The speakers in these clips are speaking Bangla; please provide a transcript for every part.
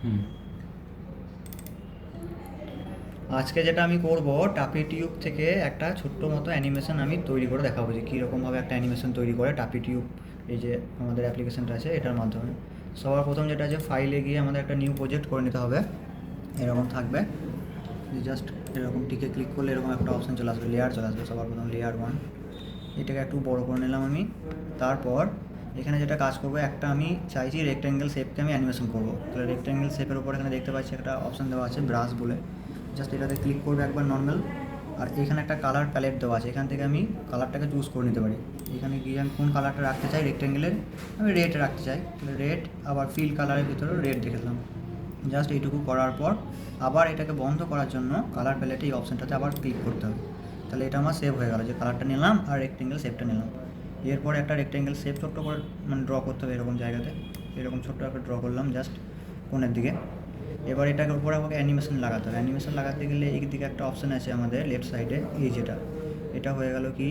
হুম। আজকে যেটা আমি করব, টাপি টিউব থেকে একটা ছোট্ট মতো অ্যানিমেশন আমি তৈরি করে দেখাবো যে কীরকমভাবে একটা অ্যানিমেশন তৈরি করে টাপি টিউব, এই যে আমাদের অ্যাপ্লিকেশনটা আছে এটার মাধ্যমে। সবার প্রথম যেটা আছে, ফাইলে গিয়ে আমাদের একটা নিউ প্রজেক্ট করে নিতে হবে। এরকম থাকবে যে জাস্ট এরকম টিকে ক্লিক করলে এরকম একটা অপশান চলে আসবে, লেয়ার চলে আসবে। সবার প্রথম লেয়ার 1, এটাকে একটু বড় করে নিলাম আমি। তারপর এখানে যেটা কাজ করবো, একটা আমি চাইছি রেক্ট্যাঙ্গেল শেপকে আমি অ্যানিমেশন করবো। তাহলে রেক্ট্যাঙ্গেল শেপের উপর এখানে দেখতে পাচ্ছি একটা অপশান দেওয়া আছে ব্রাশ বলে, জাস্ট এটাতে ক্লিক করবে একবার নর্মাল। আর এখানে একটা কালার প্যালেট দেওয়া আছে, এখান থেকে আমি কালারটাকে চুজ করে নিতে পারি। এখানে গিয়ে আমি কোন কালারটা রাখতে চাই রেক্ট্যাঙ্গেলের, আমি রেড রাখতে চাই, তাহলে রেড। আবার ফিল কালারের ভিতরেও রেড দেখে দিলাম। জাস্ট এইটুকু করার পর আবার এটাকে বন্ধ করার জন্য কালার প্যালেটে এই অপশানটাতে আবার ক্লিক করতে হবে। তাহলে এটা আমার সেভ হয়ে গেল, যে কালারটা নিলাম আর রেক্ট্যাঙ্গেল শেপটা নিলাম। এরপরে একটা রেক্ট্যাঙ্গেল শেপ ছোট্ট করে মানে ড্র করতে হবে এরকম জায়গাতে, এরকম ছোট্ট একটা ড্র করলাম জাস্ট কোণের দিকে। এবার এটাকে উপরে আমাকে অ্যানিমেশন লাগাতে হবে। অ্যানিমেশন লাগাতে গেলে এই দিকে একটা অপশান আছে আমাদের লেফট সাইডে, এই যেটা, এটা হয়ে গেল কি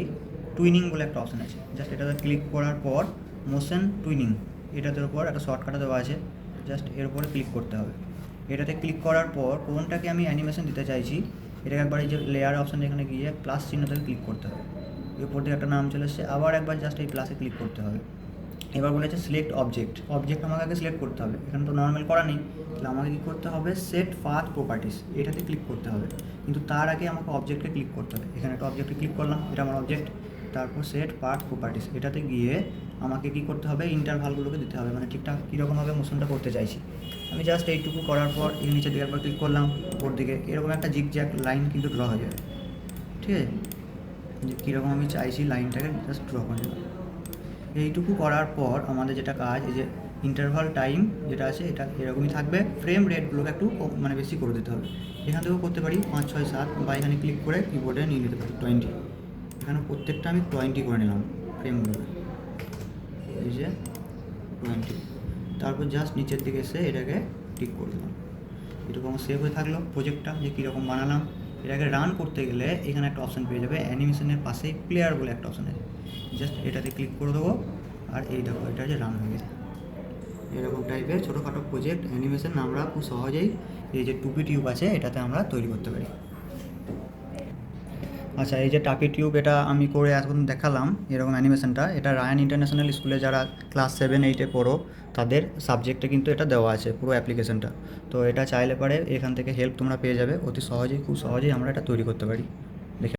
টুইনিং বলে একটা অপশান আছে। জাস্ট এটাতে ক্লিক করার পর মোশন টুইনিং, এটাতে উপর একটা শর্টকাটে দেওয়া আছে, জাস্ট এর উপরে ক্লিক করতে হবে। এটাতে ক্লিক করার পর কোনটাকে আমি অ্যানিমেশন দিতে চাইছি, এটাকে একবার এই যে লেয়ার অপশান এখানে গিয়ে প্লাস চিহ্নটাকে ক্লিক করতে হবে। এরপর থেকে একটা নাম চলে এসছে, আবার একবার জাস্ট এই প্লাসে ক্লিক করতে হবে। এবার বলেছে সিলেক্ট অবজেক্ট, অবজেক্ট আমাকে আগে সিলেক্ট করতে হবে, এখানে তো নর্মাল করা নেই, তাহলে আমাকে কী করতে হবে, সেট পাথ প্রপার্টিস, এটাতে ক্লিক করতে হবে। কিন্তু তার আগে আমাকে অবজেক্টে ক্লিক করতে হবে। এখানে একটা অবজেক্টে ক্লিক করলাম, এটা আমার অবজেক্ট। তারপর সেট পাথ প্রপার্টিস, এটাতে গিয়ে আমাকে কী করতে হবে, ইন্টারভালগুলোকে দিতে হবে, মানে ঠিকঠাক কীরকমভাবে মোশনটা করতে চাইছি। আমি জাস্ট এইটুকু করার পর এই নিচের দিকে একবার ক্লিক করলাম, উপর দিকে এরকম একটা জিগজ্যাগ লাইন কিন্তু ড্র হয়ে যাবে। ঠিক আছে, যে কীরকম আমি চাইছি লাইনটাকে জাস্ট ড্র করে নিলাম। এইটুকু করার পর আমাদের যেটা কাজ, এই যে ইন্টারভাল টাইম যেটা আছে এটা এরকমই থাকবে। ফ্রেম রেটগুলোকে একটু মানে বেশি করে দিতে হবে। এখান থেকেও করতে পারি 5, 6, 7, বা এখানে ক্লিক করে কিবোর্ডে নিয়ে নিতে পারি 20। এখানে প্রত্যেকটা আমি 20 করে নিলাম ফ্রেমগুলোকে, এই যে 20। তারপর জাস্ট নিচের দিকে এসে এটাকে টিক করে দিলাম। এরকম সেভ হয়ে থাকলো প্রজেক্টটা, যে কীরকম বানালাম। এটাকে রান করতে গেলে এখানে একটা অপশান পেয়ে যাবে, অ্যানিমেশনের পাশেই প্লেয়ার বলে একটা অপশান আছে, জাস্ট এটাতে ক্লিক করে দেবো। আর এই দেখো এটা যে রান হয়ে গেছে। এরকম টাইপের ছোটোখাটো প্রজেক্ট অ্যানিমেশন আমরা খুব সহজেই এই যে টুপি টিউব আছে এটাতে আমরা তৈরি করতে পারি। আচ্ছা, এই যে টাপি টিউব এটা আমি করে এখন দেখালাম এরকম অ্যানিমেশনটা, এটা রায়ান ইন্টারন্যাশনাল স্কুলে যারা ক্লাস 7, 8-এ পড়ো তাদের সাবজেক্টে কিন্তু এটা দেওয়া আছে পুরো অ্যাপ্লিকেশনটা। তো এটা চাইলে পারে এখান থেকে হেল্প তোমরা পেয়ে যাবে অতি সহজেই, খুব সহজেই আমরা এটা তৈরি করতে পারি। দেখে